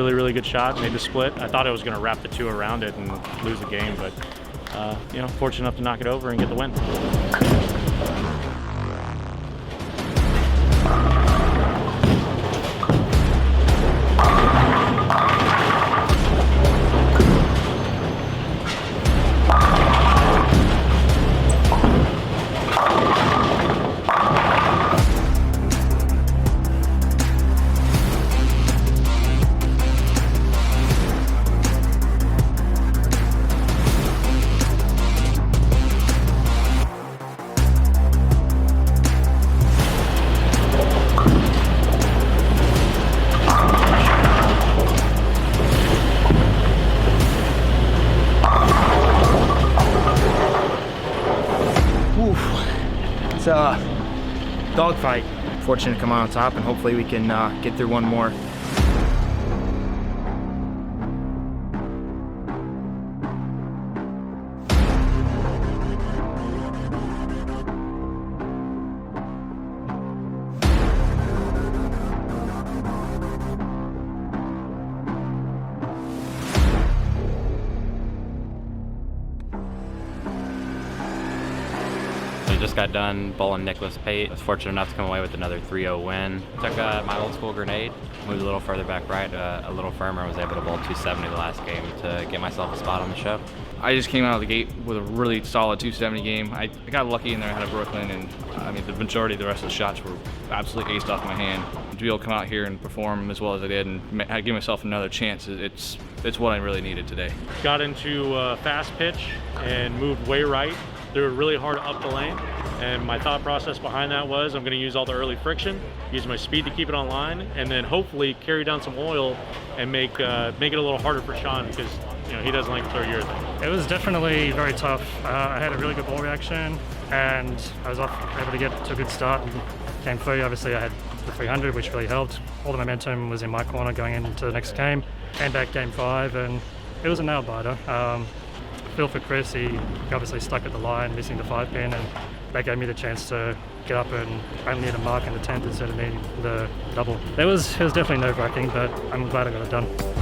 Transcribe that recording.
Really good shot, made the split. I thought I was going to wrap the two around it and lose the game, but you know, fortunate enough to knock it over and get the win. It's a dogfight. Fortunate to come out on top, and hopefully we can get through one more. I just got done bowling Nicholas Pate. I was fortunate enough to come away with another 3-0 win. Took my old school grenade, moved a little further back right, a little firmer, was able to bowl 270 the last game to get myself a spot on the show. I just came out of the gate with a really solid 270 game. I got lucky in there out of Brooklyn, and I mean the majority of the rest of the shots were absolutely aced off my hand. To be able to come out here and perform as well as I did and give myself another chance, it's what I really needed today. Got into fast pitch and moved way right. They were really hard up the lane, and my thought process behind that was I'm going to use all the early friction, use my speed to keep it on line, and then hopefully carry down some oil and make it a little harder for Sean, because you know he doesn't like to throw your thing. It was definitely very tough. I had a really good ball reaction, and I was able to get to a good start. And game 3, obviously I had the 300, which really helped. All the momentum was in my corner going into the next game. Came back game 5, and it was a nail biter. Feel for Chris, he obviously stuck at the line, missing the 5-pin, and that gave me the chance to get up and only need a mark in the 10th instead of needing the double. It was definitely nerve-wracking, but I'm glad I got it done.